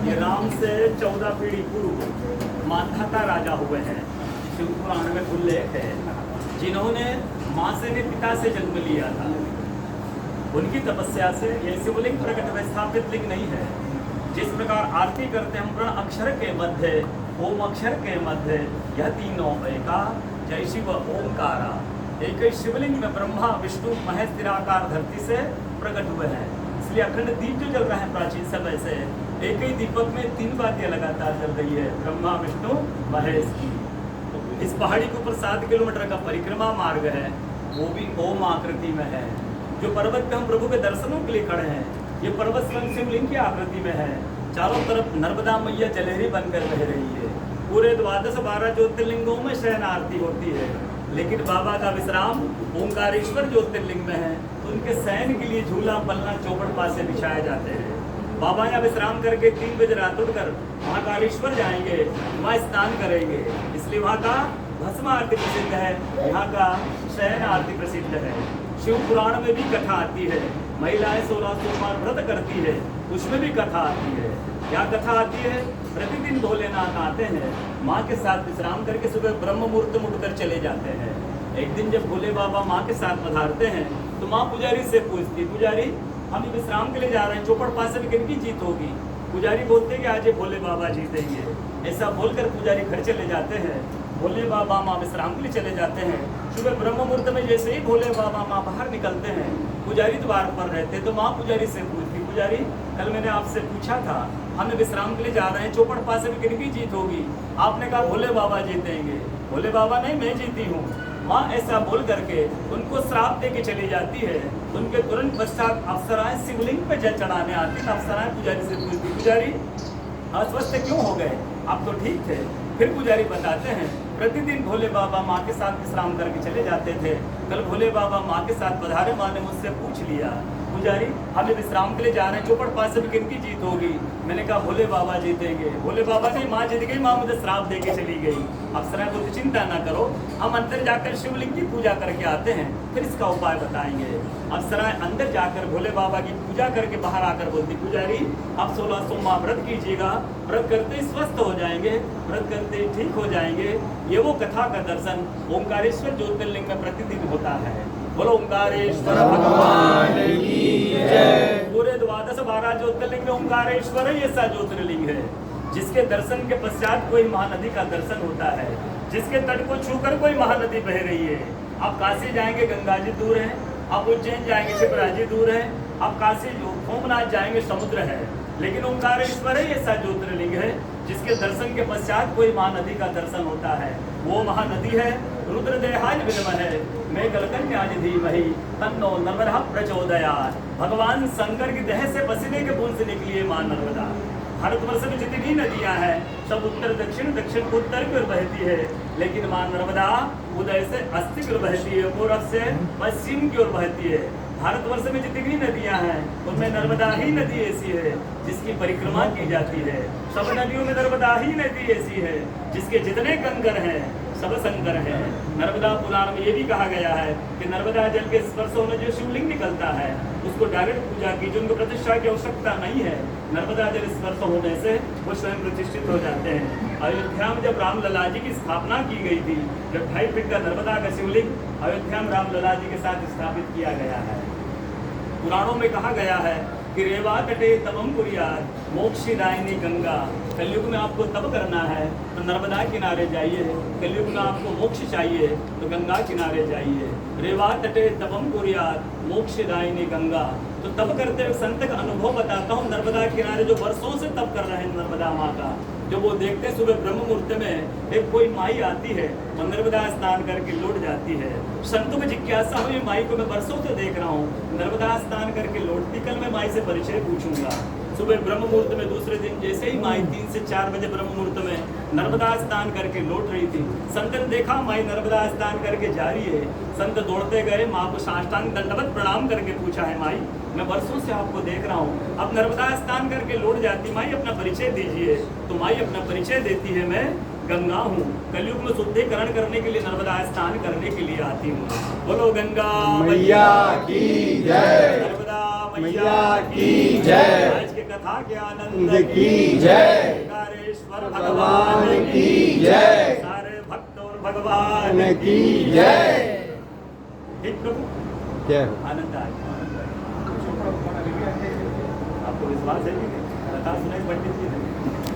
ये राम से 14 पीढ़ी पूर्व माधाता राजा हुए हैं, शिव पुराण में उल्लेख है, जिन्होंने माँ से ने पिता से जन्म लिया था। उनकी तपस्या से ये शिवलिंग प्रकट में स्थापित लिंग नहीं है। जिस प्रकार आरती करते हम प्रण अक्षर के मध्य, ओम अक्षर के मध्य, यह तीनों एका, जय शिव ओमकारा। एक ही शिवलिंग में ब्रह्मा विष्णु महेश निराकार धरती से प्रकट हुए हैं। इसलिए अखंड दीप जो जल रहा है प्राचीन समय से, एक ही दीपक में 3 बातें लगातार जल रही है, ब्रह्मा विष्णु महेश की। इस पहाड़ी के ऊपर 7 किलोमीटर का परिक्रमा मार्ग है, वो भी ओम आकृति में है। जो पर्वत पे हम प्रभु के दर्शनों के लिए खड़े हैं, ये पर्वत स्वयं शिवलिंग की आकृति में है। चारों तरफ नर्मदा मैया जलहरी बनकर बह रही है। पूरे 12 ज्योतिर्लिंगों में शयन आरती होती है, लेकिन बाबा का विश्राम ओंकारेश्वर ज्योतिर्लिंग में है, तो उनके शयन के लिए झूला पलना चौपड़ पासे बिछाए जाते हैं। बाबा यहाँ विश्राम करके 3 बजे रात उठकर महाकालेश्वर जाएंगे, वहाँ स्नान करेंगे, इसलिए वहाँ का भस्म आरती प्रसिद्ध है, यहाँ का शयन आरती प्रसिद्ध है। शिव पुराण में भी कथा आती है, महिलाएं 16 सोमवार व्रत करती है, उसमें भी कथा आती है। क्या कथा आती है? प्रतिदिन भोलेनाथ आते हैं, माँ के साथ विश्राम करके सुबह ब्रह्म मुहूर्त में उठकर चले जाते हैं। एक दिन जब भोले बाबा माँ के साथ पधारते हैं, तो माँ पुजारी से पूछती, पुजारी हम विश्राम के लिए जा रहे हैं, चौपड़ पास में किनकी जीत होगी? पुजारी बोलते हैं कि आज ये भोले बाबा जीतेंगे। ऐसा बोलकर पुजारी घर चले जाते हैं, भोले बाबा माँ विश्राम के लिए चले जाते हैं। सुबह ब्रह्म मुहूर्त में जैसे ही भोले बाबा माँ बाहर निकलते हैं, पुजारी द्वार पर रहते, तो माँ पुजारी से पूछती, पुजारी कल मैंने आपसे पूछा था, हम विश्राम के लिए जा रहे हैं, चौपड़ पास में किनकी जीत होगी? आपने कहा भोले बाबा जीतेंगे। भोले बाबा नहीं, मैं जीती हूँ। माँ ऐसा बोल करके उनको श्राप दे के चली जाती है। उनके तुरंत पश्चात अप्सराएं शिवलिंग पे जल चढ़ाने आती हैं। अप्सराएं पुजारी से पूछती, पुजारी अस्वस्थ क्यों हो गए? आप तो ठीक थे। फिर पुजारी बताते हैं, प्रतिदिन भोले बाबा माँ के साथ विश्राम करके चले जाते थे। कल भोले बाबा माँ के साथ पधारे, माँ ने मुझसे पूछ लिया, पुजारी हम विश्राम के लिए जा रहे हैं, चौपड़ पास में किनकी जीत होगी? मैंने कहा भोले बाबा जीतेंगे। भोले बाबा नहीं, माँ जीत गई, माँ मुझे श्राप दे के चली गई। अप्सराएं बोलती, चिंता ना करो, हम अंदर जाकर शिवलिंग की पूजा करके आते हैं, फिर इसका उपाय बताएंगे। अप्सराएं अंदर जाकर भोले बाबा की पूजा करके बाहर आकर बोलती, पुजारी आप 16 सोमवार व्रत कीजिएगा, व्रत करते ही स्वस्थ हो जाएंगे, व्रत करते ही ठीक हो जाएंगे। ये वो कथा का दर्शन ओंकारेश्वर ज्योतिर्लिंग में प्रतिदिन होता है। बोलो ओंकारेश्वर भगवान की जय। पूरे 12 ज्योतिर्लिंग में ओंकारेश्वर ही ऐसा ज्योतिर्लिंग है जिसके दर्शन के पश्चात कोई महानदी का दर्शन होता है, जिसके तट को छूकर कोई महानदी बह रही है। आप काशी जाएंगे, गंगा जी दूर है। आप उज्जैन जाएंगे, शिवराज जी दूर है। आप काशी सोमनाथ जाएंगे, समुद्र है। लेकिन ओंकारेश्वर ही ऐसा ज्योतिर्लिंग है जिसके दर्शन के पश्चात कोई महानदी का दर्शन होता है। वो महानदी है रुद्रदेहाय विद्महे मैं कलकन्याय धीमहि तन्नो नर्मदा प्रचोदयात्। भगवान शंकर की देह से पसीने के बूंद से निकली है मां नर्मदा। भारतवर्ष में जितनी नदियां हैं सब उत्तर दक्षिण, दक्षिण उत्तर की ओर बहती है, लेकिन मां नर्मदा उदय से अस्त की ओर बहती है, पूर्व से पश्चिम की ओर बहती है। भारतवर्ष में जितनी नदियां हैं उनमें नर्मदा ही नदी ऐसी है जिसकी परिक्रमा की जाती है। सब नदियों में नर्मदा ही नदी ऐसी है जिसके जितने कंकर हैं सब शंकर है। नर्मदा पुराण में ये भी कहा गया है कि नर्मदा जल के स्पर्श होने जो शिवलिंग निकलता है उसको डायरेक्ट पूजा कीजिए, उनको प्रतिष्ठा की आवश्यकता नहीं है। नर्मदा जल स्पर्श होने से वो स्वयं प्रतिष्ठित हो जाते हैं। अयोध्या में जब रामलला जी की स्थापना की गई थी, जब 2.5 फीट का नर्मदा का शिवलिंग अयोध्या में रामलला जी के साथ स्थापित किया गया है। पुराणों में कहा गया है कि रेवा तटे तपम कुर्यात् मोक्षदायिनी गंगा। कलयुग में आपको तप करना है तो नर्मदा किनारे जाइए, कलयुग में आपको मोक्ष चाहिए तो गंगा किनारे जाइए। रेवा तटे तपम कुर्यात् मोक्षदायिनी गंगा। तो तप करते हुए संत का अनुभव बताता हूँ। नर्मदा किनारे जो वर्षों से तप कर रहे हैं नर्मदा माँ का, जब वो देखते हैं सुबह ब्रह्म मुहूर्त में एक कोई माई आती है और नर्मदा स्नान करके लौट जाती है। संतों में जिज्ञासा हुई, माई को मैं वर्षों से देख रहा हूँ, नर्मदा स्नान करके लौटती, कल मैं माई से परिचय पूछूंगा। सुबह ब्रह्म मुहूर्त में दूसरे दिन जैसे ही माई 3 से 4 बजे ब्रह्म मुहूर्त में नर्मदा स्नान करके लौट रही थी, संत ने देखा माई नर्मदा स्नान करके जा रही है। संत दौड़ते गए, माँ को साष्टांग दंडवत प्रणाम करके पूछा है, माई मैं वर्षों से आपको देख रहा हूँ, अब नर्मदा स्नान करके लौट जाती, माई अपना परिचय दीजिए। तो माई अपना परिचय देती है, मैं गंगा हूँ, कलयुग में शुद्धिकरण करने के लिए नर्मदा स्नान करने के लिए आती हूँ। बोलो गंगा मैया की जय, नर्मदा मैया की जय। आज के कथा भाग्यानंद की जय। ओंकारेश्वर भगवान की जय। सारे भक्त और भगवान की जय। ठीक प्रभु, जय हो। आनंद आए। आपको विश्वास है कि नहीं? कथा सुनाई पंडित जी ने।